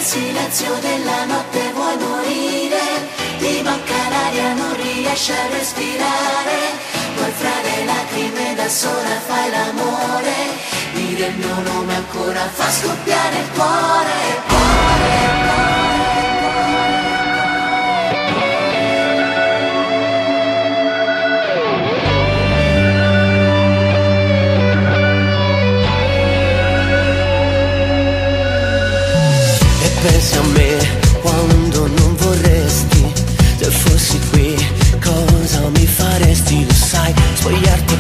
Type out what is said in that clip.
silenzio della notte vuoi morire, ti manca l'aria, non riesci a respirare, poi fra le lacrime da sola fai l'amore, dire il mio nome ancora fa scoppiare il cuore, Pensi a me quando non vorresti, se fossi qui cosa mi faresti, lo sai, spogliarti